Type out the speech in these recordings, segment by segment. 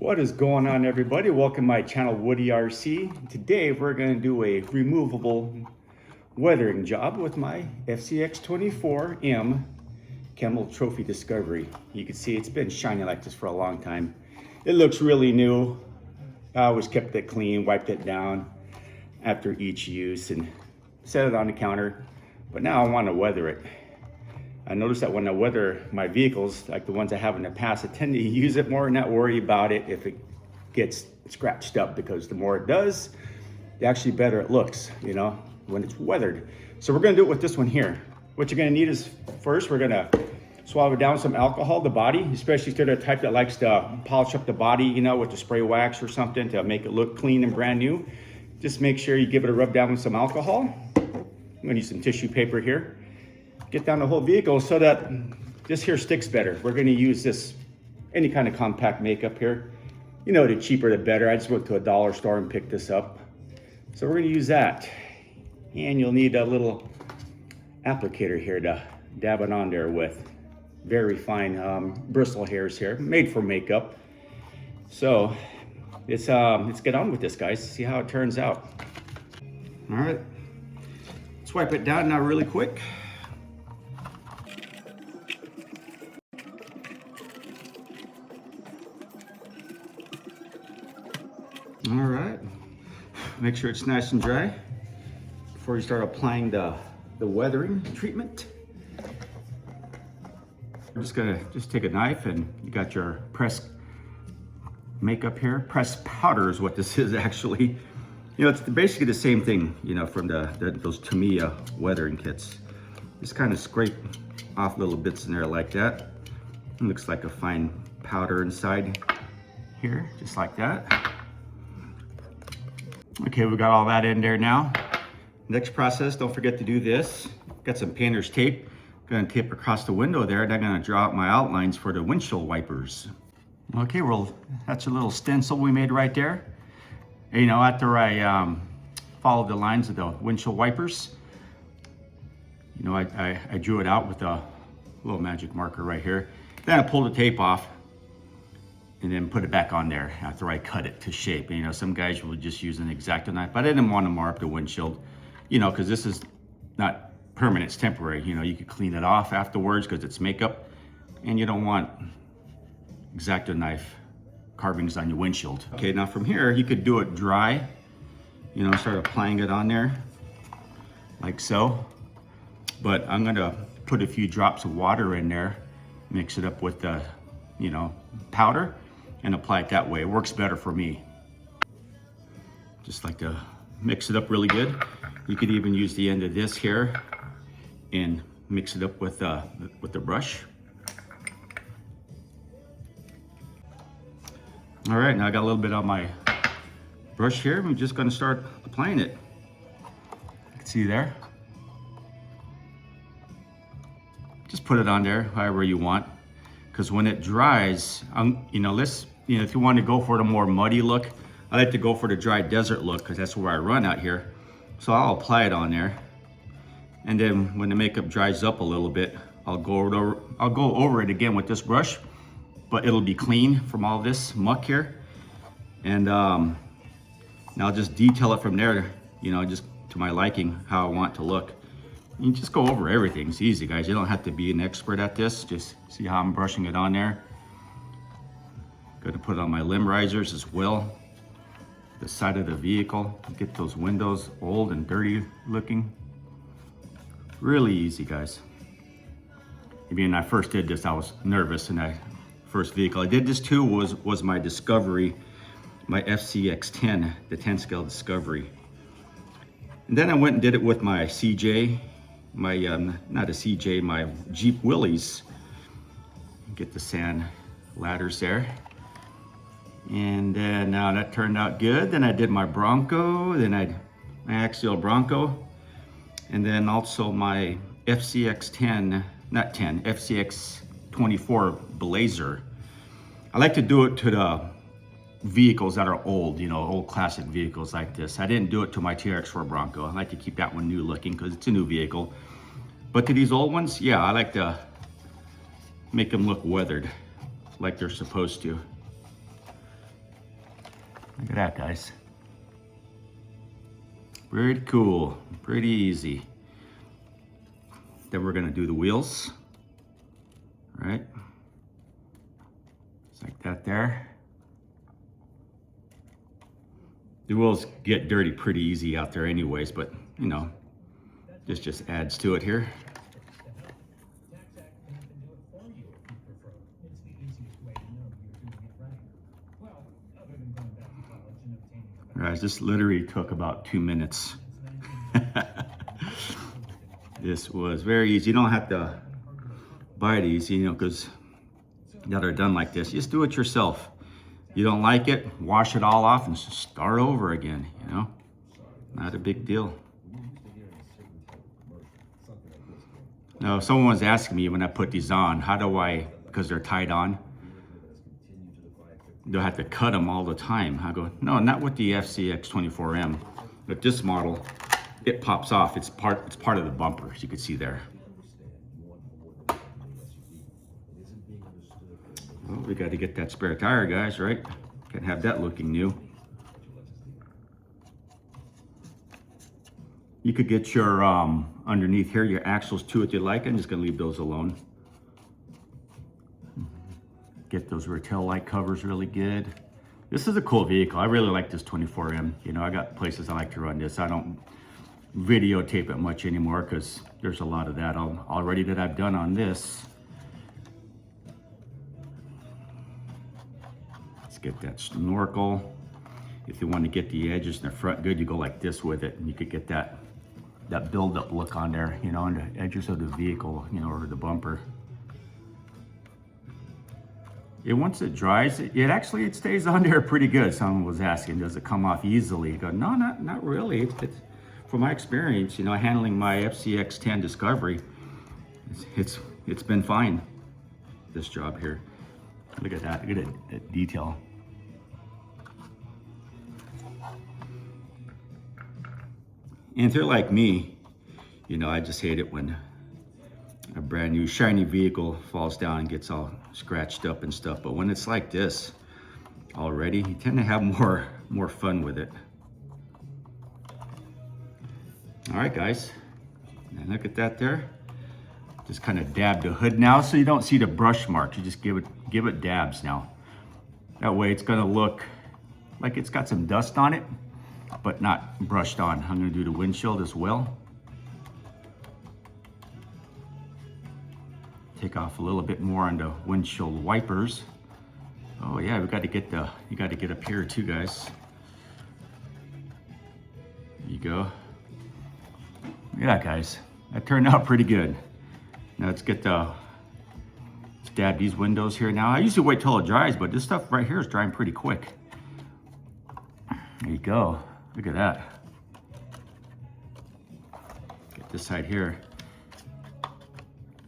What is going on, everybody? Welcome to my channel, Woody RC. Today we're going to do a removable weathering job with my Fcx24m Camel Trophy Discovery. You can see it's been shining like this for a long time. It looks really new. I always kept it clean, wiped it down after each use and set it on the counter. But now I want to weather it. I noticed that when I weather my vehicles, like the ones I have in the past, I tend to use it more and not worry about it if it gets scratched up, because the more it does, the actually better it looks, you know, when it's weathered. So we're gonna do it with this one here. What you're gonna need is, first, we're gonna swab it down with some alcohol, the body, especially if you're the type that likes to polish up the body, you know, with the spray wax or something to make it look clean and brand new. Just make sure you give it a rub down with some alcohol. I'm gonna use some tissue paper here. Get down the whole vehicle so that this here sticks better. We're gonna use this, any kind of compact makeup here. You know, the cheaper the better. I just went to a dollar store and picked this up. So we're gonna use that. And you'll need a little applicator here to dab it on there with. Very fine bristle hairs here, made for makeup. So let's get on with this, guys, see how it turns out. All right, let's wipe it down now really quick. All right, make sure it's nice and dry before you start applying the weathering treatment. I'm just gonna take a knife, and you got your press makeup here. Press powder is what this is actually. You know, it's basically the same thing, you know, from those Tamiya weathering kits. Just kind of scrape off little bits in there like that. It looks like a fine powder inside here, just like that. Okay, we got all that in there now. Next process, don't forget to do this. Got some painter's tape. Gonna tape across the window there, and I'm gonna draw out my outlines for the windshield wipers. Okay, well, that's a little stencil we made right there. And, you know, after I followed the lines of the windshield wipers, you know, I drew it out with a little magic marker right here. Then I pulled the tape off and then put it back on there after I cut it to shape. And, you know, some guys will just use an X-Acto knife, but I didn't want to mar up the windshield, you know, because this is not permanent, it's temporary. You know, you could clean it off afterwards because it's makeup, and you don't want X-Acto knife carvings on your windshield. Okay, now from here, you could do it dry, you know, start applying it on there like so. But I'm gonna put a few drops of water in there, mix it up with the, you know, powder, and apply it that way. It works better for me. Just like to mix it up really good. You could even use the end of this here and mix it up with the brush. All right, now I got a little bit on my brush here. I'm just gonna start applying it. You can see there. Just put it on there however you want, because when it dries, you know, if you want to go for the more muddy look, I like to go for the dry desert look because that's where I run out here. So I'll apply it on there, and then when the makeup dries up a little bit, I'll go over it again with this brush, but it'll be clean from all this muck here, and now I'll just detail it from there, you know, just to my liking, how I want it to look. You just go over everything. It's easy, guys. You don't have to be an expert at this. Just see how I'm brushing it on there. Gonna put it on my limb risers as well. The side of the vehicle, get those windows old and dirty looking. Really easy, guys. I mean, when I first did this, I was nervous, and first vehicle I did this to was my Discovery, my FCX10, the 10 scale Discovery. And then I went and did it with my CJ, my, not a CJ, my Jeep Willys. Get the sand ladders there. And then that turned out good. Then I did my Bronco, then my Axial Bronco, and then also my FCX10, not 10, FCX24 Blazer. I like to do it to the vehicles that are old, you know, old classic vehicles like this. I didn't do it to my TRX4 Bronco. I like to keep that one new looking because it's a new vehicle. But to these old ones, yeah, I like to make them look weathered like they're supposed to. Look at that, guys. Pretty cool, pretty easy. Then we're gonna do the wheels, right? Just like that there. The wheels get dirty pretty easy out there anyways, but you know, this just adds to it here. Guys, this literally took about 2 minutes. This was very easy. You don't have to buy these, you know, because that are done like this. Just do it yourself. You don't like it, wash it all off and start over again, you know? Not a big deal. Now, someone was asking me when I put these on, how do I, because they're tied on, do I have to cut them all the time? I go, no, not with the Fcx24m. But this model, it pops off. It's part of the bumper, as you can see there. Well, we got to get that spare tire, guys, right? Can't have that looking new. You could get your, underneath here, your axles too if you like. I'm just gonna leave those alone. Get those rear tail light covers really good. This is a cool vehicle. I really like this 24M. You know, I got places I like to run this. I don't videotape it much anymore because there's a lot of that already that I've done on this. Let's get that snorkel. If you want to get the edges in the front good, you go like this with it, and you could get that build-up look on there, you know, on the edges of the vehicle, you know, or the bumper. Once it dries, it stays on there pretty good. Someone was asking, does it come off easily? I go, no, not really. From my experience, you know, handling my Fcx10 Discovery, it's been fine. This job here, look at that. Look at that detail. And if they're like me, you know, I just hate it when a brand new shiny vehicle falls down and gets all scratched up and stuff. But when it's like this already, you tend to have more fun with it. All right, guys, and look at that there. Just kind of dab the hood now so you don't see the brush marks. You just give it dabs now. That way it's gonna look like it's got some dust on it, but not brushed on. I'm gonna do the windshield as well. Take off a little bit more on the windshield wipers. Oh yeah, you got to get up here too, guys. There you go. Yeah, guys, that turned out pretty good. Now let's dab these windows here now. I usually wait till it dries, but this stuff right here is drying pretty quick. There you go. Look at that. Get this side here.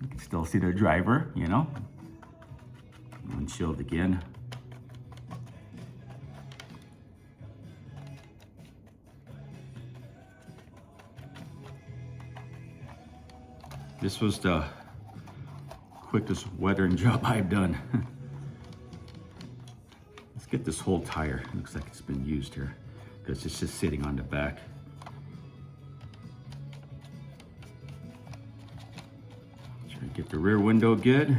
You can still see the driver, you know. Windshield again. This was the quickest weathering job I've done. Let's get this whole tire. Looks like it's been used here because it's just sitting on the back. Get the rear window good.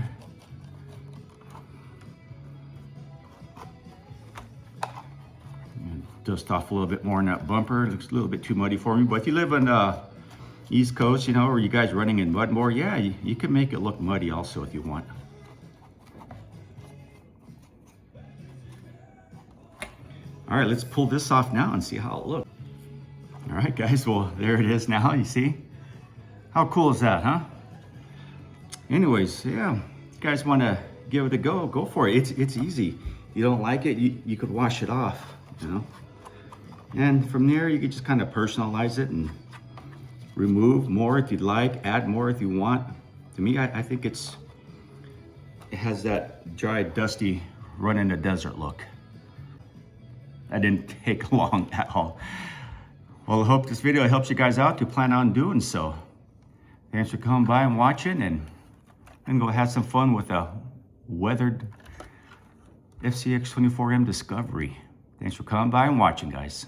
And dust off a little bit more on that bumper. It looks a little bit too muddy for me, but if you live on the East Coast, you know, or you guys running in mud more, yeah, you can make it look muddy also if you want. All right, let's pull this off now and see how it looks. All right, guys, well, there it is now, you see? How cool is that, huh? Anyways, yeah, you guys want to give it a go for it. It's easy. You don't like it, you could wash it off, you know. And from there, you could just kind of personalize it and remove more if you'd like, add more if you want. To me, I think it has that dry, dusty, run in the desert look. That didn't take long at all. Well, I hope this video helps you guys out to plan on doing so. Thanks for coming by and watching, and go have some fun with a weathered Fcx24m Discovery. Thanks for coming by and watching, guys.